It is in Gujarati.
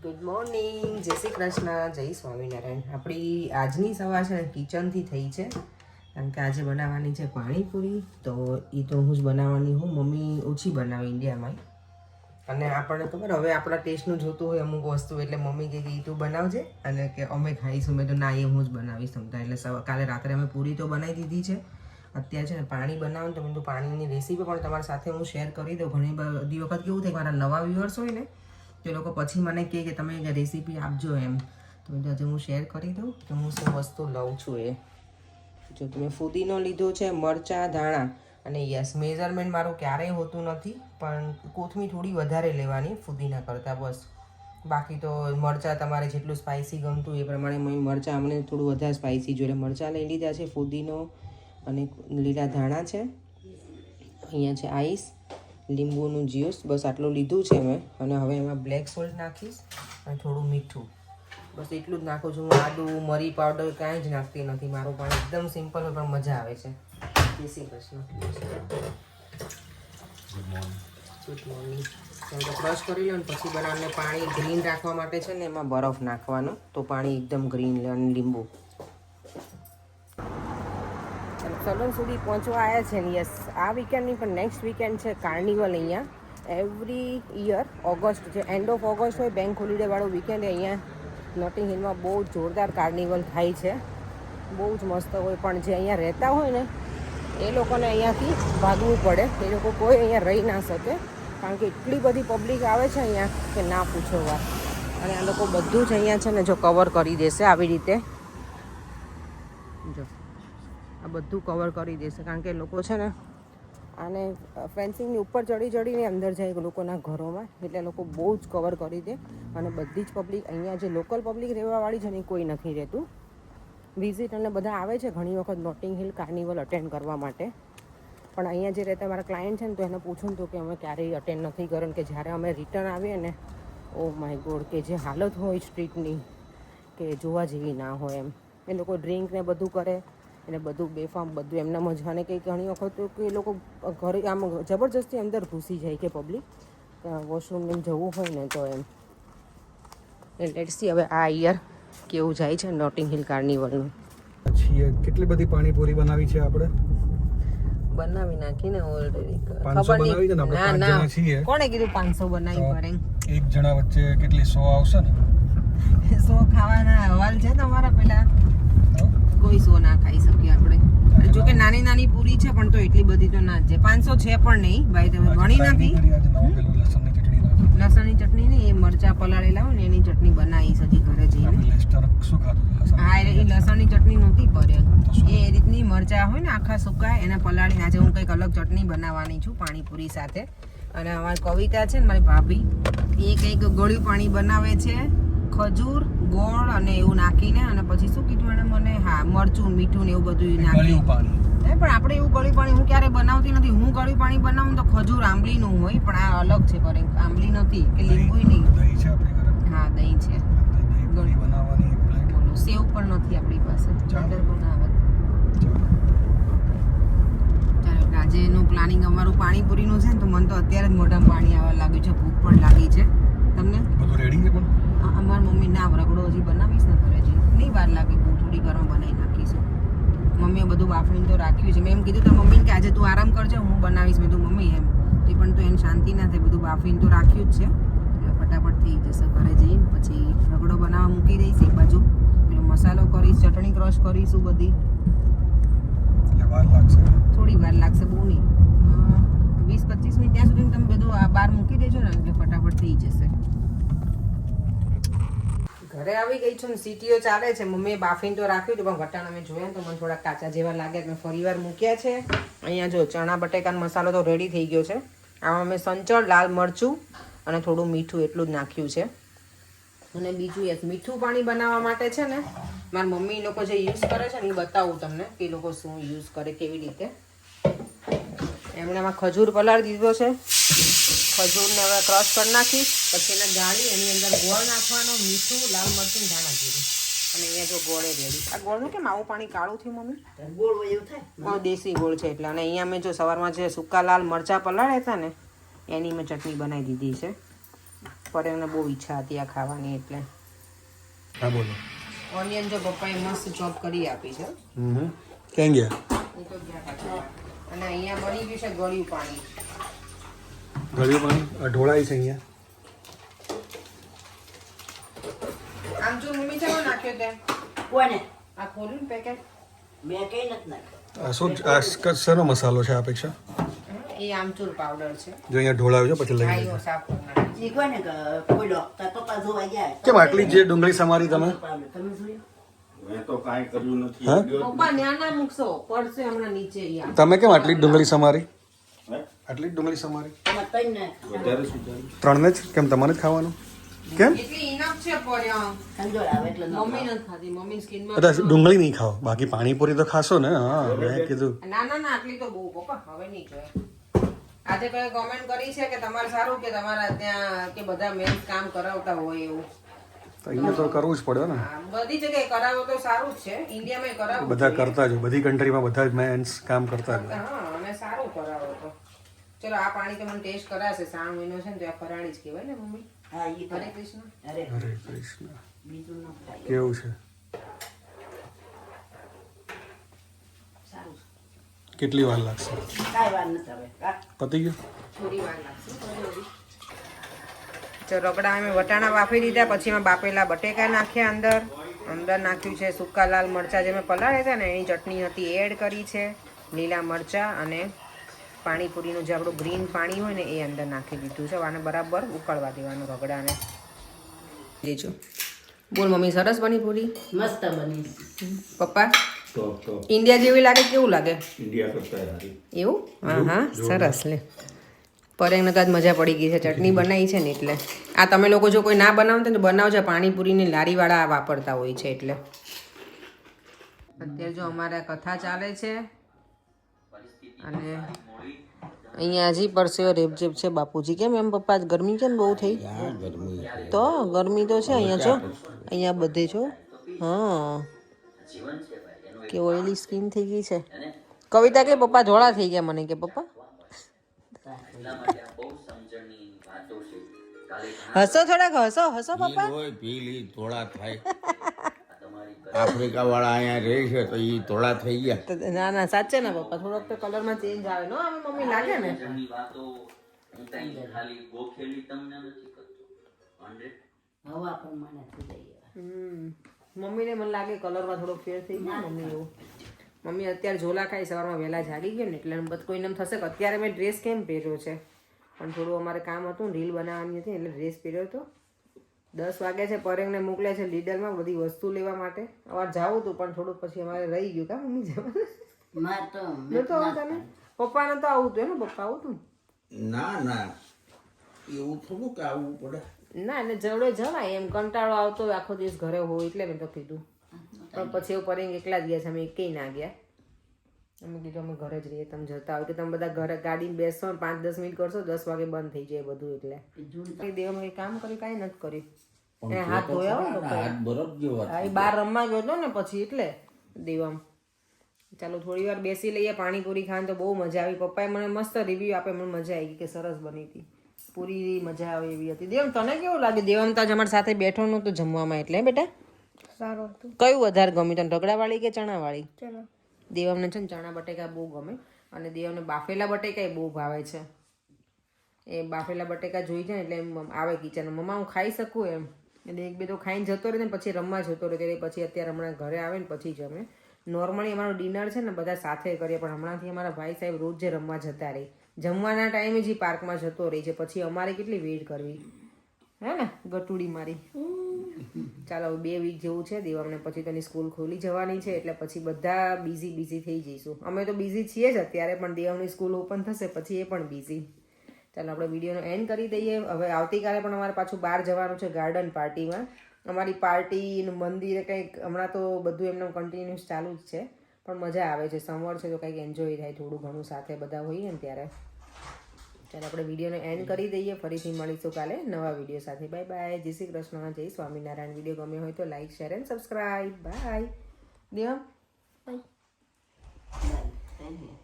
ગુડ મોર્નિંગ, જય શ્રી કૃષ્ણ, જય સ્વામિનારાયણ. આપણી આજની સવાર છે ને કિચનથી થઈ છે, કારણ કે આજે બનાવવાની છે પાણીપુરી. તો એ તો હું જ બનાવવાની હું, મમ્મી ઓછી બનાવે ઇન્ડિયામાં. અને આપણને ખબર હવે આપણા ટેસ્ટનું જોતું હોય અમુક વસ્તુ, એટલે મમ્મી કે તું બનાવજે અને કે અમે ખાઈશું. મેં તો ના, એ હું જ બનાવીશ સમતા. એટલે કાલે રાત્રે અમે પૂરી તો બનાવી દીધી છે. અત્યારે છે ને પાણી બનાવું તો મેં તો પાણીની રેસીપી પણ તમારી સાથે હું શેર કરી દઉં. ઘણી બધી વખત કેવું થાય, મારા નવા વ્યુઅર્સ હોય ને તે લોકો પછી મને કહે કે તમે રેસીપી આપજો એમ. તો આજે હું શેર કરી દઉં કે હું શું વસ્તુ લઉં છું. એ જો તમે ફુદીનો લીધો છે, મરચાં, ધાણા, અને યસ મેઝરમેન્ટ મારું ક્યારેય હોતું નથી, પણ કોથમીર થોડી વધારે લેવાની ફુદીના કરતાં બસ. બાકી તો મરચાં તમારે જેટલું સ્પાઇસી ગમતું એ પ્રમાણે મરચાં અમને થોડું વધારે સ્પાઇસી જોઈએ. મરચાં લઈ લીધા છે, ફુદીનો અને લીલા ધાણા છે. અહીંયા છે આઈસ, લીંબુનું જ્યુસ, બસ આટલું લીધું છે મેં. અને હવે એમાં બ્લેક સોલ્ટ નાખીશ અને થોડું મીઠું, બસ એટલું જ નાખું છું. હું આદું, મરી પાવડર કાંઈ જ નાખતી નથી. મારું પાણી એકદમ સિમ્પલ હોય પણ મજા આવે છે. જય શ્રી કૃષ્ણ. Good morning. તો બ્રશ કરી લો ને પછી બનાવને. પાણી ગ્રીન રાખવા માટે છે ને એમાં બરફ નાખવાનો, તો પાણી એકદમ ગ્રીન લે. અને લીંબુ. સલૂન સુધી પહોંચવા આવ્યા છે ને. યસ, આ વીકેન્ડની પણ નેક્સ્ટ વીકેન્ડ છે કાર્નિવલ અહીંયા. એવરી યર ઓગસ્ટ, જે એન્ડ ઓફ ઓગસ્ટ હોય, બેંક હોલિડેવાળો વીકેન્ડ, અહીંયા નોટિંગ હિલમાં બહુ જોરદાર કાર્નિવલ થાય છે. બહુ જ મસ્ત હોય. પણ જે અહીંયા રહેતા હોય ને એ લોકોને અહીંયાથી ભાગવું પડે. એ લોકો કોઈ અહીંયા રહી ના શકે, કારણ કે એટલી બધી પબ્લિક આવે છે અહીંયા કે ના પૂછો વાત. અને આ લોકો બધું જ અહીંયા છે ને જો કવર કરી દેશે આવી રીતે. જો આ બધું કવર કરી દેશે, કારણ કે લોકો છે ને આને ફેન્સિંગની ઉપર ચડીને અંદર જાય લોકોના ઘરોમાં. એટલે લોકો બહુ જ કવર કરી દે. અને બધી જ પબ્લિક અહીંયા જે લોકલ પબ્લિક રહેવાવાળી છે ને એ કોઈ નથી રહેતું. વિઝિટ અને બધા આવે છે ઘણી વખત નોટિંગ હિલ કાર્નિવલ અટેન્ડ કરવા માટે. પણ અહીંયા જે રહેતા મારા ક્લાયન્ટ છે ને, તો એને પૂછું તો કે અમે ક્યારેય અટેન્ડ નથી કર્યું. કે જ્યારે અમે રિટર્ન આવીએ ને, ઓ માય ગોડ, કે જે હાલત હોય સ્ટ્રીટની કે જોવા જેવી ના હોય એમ. એ લોકો ડ્રિંક ને બધું કરે, એટલે બધું બેફામ, બધું એમના મજાને. કંઈ ઘણી વખત કે એ લોકો ઘરે આમ જબરજસ્તી અંદર ઘૂસી જાય કે પબ્લિક વોશરૂમને જવું હોય ને તો એમ. લેટ્સ સી હવે આ યર કેવું જાય છે નોટિંગ હિલ કાર્નિવલનું. કેટલી બધી પાણીપુરી બનાવી છે આપણે? બનાવી નાખીને ઓલરેડી. 500 બનાવી છે ને આપણે 5 જણા છીએ. કોણે કીધું 500 બનાવી પડે? એક જણા વચ્ચે કેટલી 100 આવશે ને? 100 ખાવાના હવાલ છે તમારા? પેલા કોઈ 100 ના ખાઈ શકીએ આપણે. જો કે નાની નાની પૂરી છે પણ તો એટલી બધી તો ના જ છે. 500 છે પણ નહીં ભાઈ, તમે ગણી નથી. લસણની ચટણી નહીં, એ મરચા પલાળેલા હોય ને એની ચટણી બનાવી હજી ઘરે જઈને. હા, એટલે એ લસણની ચટણી નહોતી પડે, એ રીતની મરચા હોય ને આખા સુકાય એને પલાળીને. આજે હું કંઈક અલગ ચટણી બનાવવાની છું પાણીપુરી સાથે. અને અમારી કવિતા છે ને, મારી ભાભી, એ કંઈક ગળ્યું પાણી બનાવે છે, ખજૂર, ગોળ અને એવું નાખીને. અને પછી શું કીધું એને મને? હા, મરચું, મીઠું ને એવું બધું નાખી. પણ આપણે એવું ગળ્યું પાણી હું ક્યારે બનાવતી નથી. હું ગળ્યું પાણી બનાવું તો ખજૂર આંબલીનું હોય, પણ આ અલગ છે. પર આંબલી નથી કે લીંબુ નહીં. હા, દહીં છે. બોલો, સેવ પણ નથી આપણી પાસે. બનાવે. ચાલો, આજેનું પ્લાનિંગ અમારું પાણીપુરીનું છે ને, તો મને તો અત્યારે જ મોઢામાં પાણી આવવા લાગ્યું છે. ભૂખ પણ લાગી છે. તમને? બધું રેડી છે પણ અમારી મમ્મી ના રગડો હજી બનાવીશ ને ઘરે જઈને. નહીં વાર લાગે, બહુ થોડી વારમાં બનાવી નાખીશું. મમ્મીએ બધું બાફીને તો રાખ્યું છે. મેં એમ કીધું તો મમ્મીને કે આજે તું આરામ કરજો, હું બનાવીશ. મેં તો મમ્મી એમ તે પણ તો એને શાંતિ ના થાય. બધું બાફીને તો રાખ્યું જ છે, એટલે ફટાફટ થઈ જશે. ઘરે જઈને પછી રગડો બનાવવા મૂકી દઈશ એક બાજુ. પેલો મસાલો કરીશ, ચટણી ક્રશ કરીશું બધી. થોડી વાર લાગશે, બહુ નહીં. 20-25 મિનિટ ત્યાં સુધી તમે બધું બહાર મૂકી દેજો ને, એટલે ફટાફટ થઈ જશે. ઘરે આવી ગઈ છું ને, સીટીઓ ચાલે છે. મમ્મીએ બાફીને તો રાખ્યું હતું, પણ વટાણા મેં જોયા તો મને થોડા કાચા જેવા લાગ્યા. મેં ફરી વાર મૂક્યા છે. અહીંયા જો ચણા બટેકાનો મસાલો તો રેડી થઈ ગયો છે. આમાં મેં સંચળ, લાલ મરચું અને થોડું મીઠું એટલું જ નાખ્યું છે. અને બીજું એક મીઠું પાણી બનાવવા માટે છે ને, મારા મમ્મી લોકો જે યુઝ કરે છે ને એ બતાવું તમને કે એ લોકો શું યુઝ કરે, કેવી રીતે. એમણે આમાં ખજૂર પલાળી દીધો છે. ખજૂરને હવે ક્રશ કરી નાખીશ. પછી એને ગાળી એની અંદર ગોળ નાખવાનો, મીઠું, લાલ મરચું, ધાણા જીરું. અને અહીંયા જો ગોળે રેડી. આ ગોળનું કેમ આવું પાણી કાળું થયું મમ્મી? ગોળ એવું થાય, દેશી ગોળ છે એટલે. અને અહીંયા મેં જો સવારમાં જે સૂકા લાલ મરચાં પલાળ્યા હતા ને એની મેં ચટણી બનાવી દીધી છે. પર એમને બહુ ઈચ્છા હતી આ ખાવાની એટલે હા બોલો. ઓનિયન જો પપ્પાએ મસ્ત ચોપ કરી આપી છે ક્યાં ગયા? એ તો ગયા પાછા. અને અહીંયા બની ગયું છે ગળ્યું પાણી. ગળ્યું પાણી ઢોળાય છે અહીંયા. આમ જો મમ્મી ચાલો નાખ્યો તે કોને આ ખોલ્યું ને પેકેટ મેં કઈ નથી નાખ્યું. શું શેનો મસાલો છે આ અપેક્ષા? એ આમચૂર પાવડર છે. જો અહીંયા ઢોળાયું છે પછી લઈ આ લેજો. એવો સાફ કરી નાખ્યો. એ કોને કોઈ ડોક્ટર પપ્પા જોવા ગયા કેમ આટલી જે ડુંગળી સમારી તમે? તમે જોયું મેં તો કાંઈ કર્યું નથી. હા? પપ્પા ન્યાના મૂકશો પડશે હમણાં નીચે અહીંયા. તમે કેમ આટલી જ ડુંગળી સમારી? હે? આટલી જ ડુંગળી સમારી? તમારે તઈ ને વધારે સુધાર્યું. ત્રણને જ? કેમ તમારે જ ખાવાનું? કેમ? એટલી ઇનફ છે પડ્યો. ખંજોળ આવે એટલે ન મમ્મી નથી ખાતી મમ્મી સ્કિનમાં અચ્છા ડુંગળી નહીં ખાઓ બાકી પાણીપુરી તો ખાશો ને? હા મેં કીધું. ના ના ના આટલી તો બહુ પપ્પા હવે નહીં જોઈએ. આજે કોઈ કોમેન્ટ કરી છે કે તમારે સારું કે તમારા ત્યાં કે બધા મેન્સ કામ કરાવતા હોય એવું. તો અહીંયા તો કરવું જ પડે ને. હા, બધી જગ્યાએ કરાવો તો સારું જ છે. ઇન્ડિયામાં કરાવો બધા કરતા જ હોય. બધી કન્ટ્રીમાં બધા જ મેન્સ કામ કરતા જ હોય. હા અને સારું કરાવો તો. ચલો આ પાણી તો મને ટેસ્ટ કરાશે. 3 મહિનો છે ને તો આ ફરાળી જ કહેવાય ને મમ્મી. હા ઈ હરે કૃષ્ણ. અરે હરે કૃષ્ણ. બીજું ન થાય કેવું છે? સારું કેટલી વાર લાગશે? કાંઈ વાર નથી હવે પતી ગયું? થોડી વાર લાગશે. તો રગડા અમે વટાણા બાફી દીધા પછી એમાં બાફેલા બટેકા નાખ્યા અંદર નાખ્યું છે સૂકા લાલ મરચાં જે મેં પલાળ્યા હતા ને એની ચટણી હતી એડ કરી છે. લીલા મરચાં અને પાણીપુરીનું જે આપણું ગ્રીન પાણી હોય ને એ અંદર નાખી દીધું છે. આને બરાબર ઉકળવા દેવાનું રગડાને. દેજો બોલ મમ્મી સરસ બની પૂરી? મસ્ત બની પપ્પા તો ઇન્ડિયા જેવી લાગે કેવું લાગે? ઇન્ડિયા કરતા સારી. એવું? હા હા સરસ લે. પરેંગને તો આજ મજા પડી ગઈ છે ચટણી બનાવી છે ને એટલે. આ તમે લોકો જો કોઈ ના બનાવતા ને તો બનાવજો. પાણીપુરીની લારીવાળા વાપરતા હોય છે એટલે. અત્યારે જો અમારે કથા ચાલે છે અને અહીંયા હજી પરસેવો રેબઝેબ છે બાપુજી. કેમ એમ પપ્પા આજ ગરમી કેમ બહુ થઈ? તો ગરમી તો છે અહીંયા જો અહીંયા બધે છો. હા કે ઓઇલી સ્કિન થઈ ગઈ છે. કવિતા કે પપ્પા ધોળા થઈ ગયા મને કે પપ્પા હસો થોડાક હસો પપ્પા. હોય પીલી થોડા થાય. આફ્રિકા વાળા અહીંયા રહે છે તો એ થોડા થઈ ગયા. ના ના સાચે ને પપ્પા થોડોક તો કલરમાં ચેન્જ આવે નો આમ મમ્મી લાગે ને. હવા પ્રમાણે થઈ જાય મમ્મીને મને લાગે કલરમાં થોડો ફેર થઈ ગયો મમ્મી એવું. મમ્મી અત્યારે ઝોલા ખાઈ સવારમાં વહેલા જાગી ગયો ને એટલે બધું કોઈને એમ થશે કે અત્યારે મેં ડ્રેસ કેમ પહેર્યો છે પણ થોડું અમારે કામ હતું રીલ બનાવવાની હતી એટલે ડ્રેસ પહેર્યો હતો. 10 વાગ્યા છે. પરેંગને મોકલ્યા છે લીડરમાં બધી વસ્તુ લેવા માટે. અમારે જવું હતું પણ થોડું પછી અમારે રહી ગયું. કા મમ્મી જવાનું માર તો નહોતું આવું તને? પપ્પાને તો આવું હતું ને? પપ્પા આવું હતું ના ના એવું થોડું કે આવવું પડે. ના એટલે જવડે જવાય એમ. કંટાળો આવતો હોય આખો દિવસ ઘરે હોય એટલે મેં તો કીધું. પણ પછી એવું પરેંગ એકલા જ ગયા છે. અમે એકેય ના ગયા. અમે કીધું અમે ઘરે જ રહીએ તમે જતા હોય કે તમે બધા ઘરે ગાડીમાં બેસશો 5-10 મિનિટ કરશો 10 વાગે બંધ થઈ જાય બધું. એટલે દેવામાં કામ કર્યું કાંઈ નથી કર્યું. એ હાથ ધોયા હોય ને હાથ બરફ જેવા. હા એ બહાર રમવા ગયો હતો ને પછી એટલે દેવામાં. ચાલો થોડી વાર બેસી લઈએ. પાણીપુરી ખાવાની તો બહુ મજા આવી. પપ્પાએ મને મસ્ત રિવ્યુ આપે. મને મજા આવી કે સરસ બની હતી પૂરી. મજા આવે એવી હતી. દેવમ તને કેવું લાગે? દેવમ તો અમારી સાથે બેઠો નહોતો જમવામાં એટલે બેટા સારું હતું. કયું વધારે ગમ્યું તને ઢગડાવાળી કે ચણાવાળી? દેવમને છે ને ચણા બટેકા બહુ ગમે અને દેવને બાફેલા બટેકા બહુ ભાવે છે. એ બાફેલા બટેકા જોઈ જાય એટલે એમ આવે કિચન મમ્મા હું ખાઈ શકું એમ. એટલે એક બે તો ખાઈને જતો રહે ને પછી રમવા જતો રહે. એટલે પછી અત્યારે હમણાં ઘરે આવે ને પછી જ અમે નોર્મલી અમારું ડિનર છે ને બધા સાથે કરીએ પણ હમણાંથી અમારા ભાઈ સાહેબ રોજ જે રમવા જતા રહે જમવાના ટાઈમે જ પાર્કમાં જતો રહે છે. પછી અમારે કેટલી વેઇટ કરવી હે ને ગટુડી મારી. ચાલો 2 વીક જેવું છે દેવામને પછી તેની સ્કૂલ ખોલી જવાની છે એટલે પછી બધા બિઝી થઈ જઈશું. અમે તો બિઝી છીએ જ અત્યારે પણ દેવની સ્કૂલ ઓપન થશે પછી એ પણ બિઝી. ચાલો આપણે વિડીયોનો એન્ડ કરી દઈએ. હવે આવતીકાલે પણ અમારે પાછું બહાર જવાનું છે ગાર્ડન પાર્ટીમાં. અમારી પાર્ટીનું મંદિરે કંઈક હમણાં તો બધું એમનું કન્ટિન્યુઅસ ચાલુ જ છે પણ મજા આવે છે. સમર છે તો કંઈક એન્જોય થાય થોડું ઘણું સાથે બધા હોઈએ ને ત્યારે. ચાલો આપણે વિડીયોનો એન્ડ કરી દઈએ. ફરીથી મળીશું કાલે નવા વિડીયો સાથે. Bye bye. જય શ્રી કૃષ્ણ. જય સ્વામિનારાયણ. વિડીયો ગમ્યો હોય તો like share and subscribe. Bye Devam bye. By.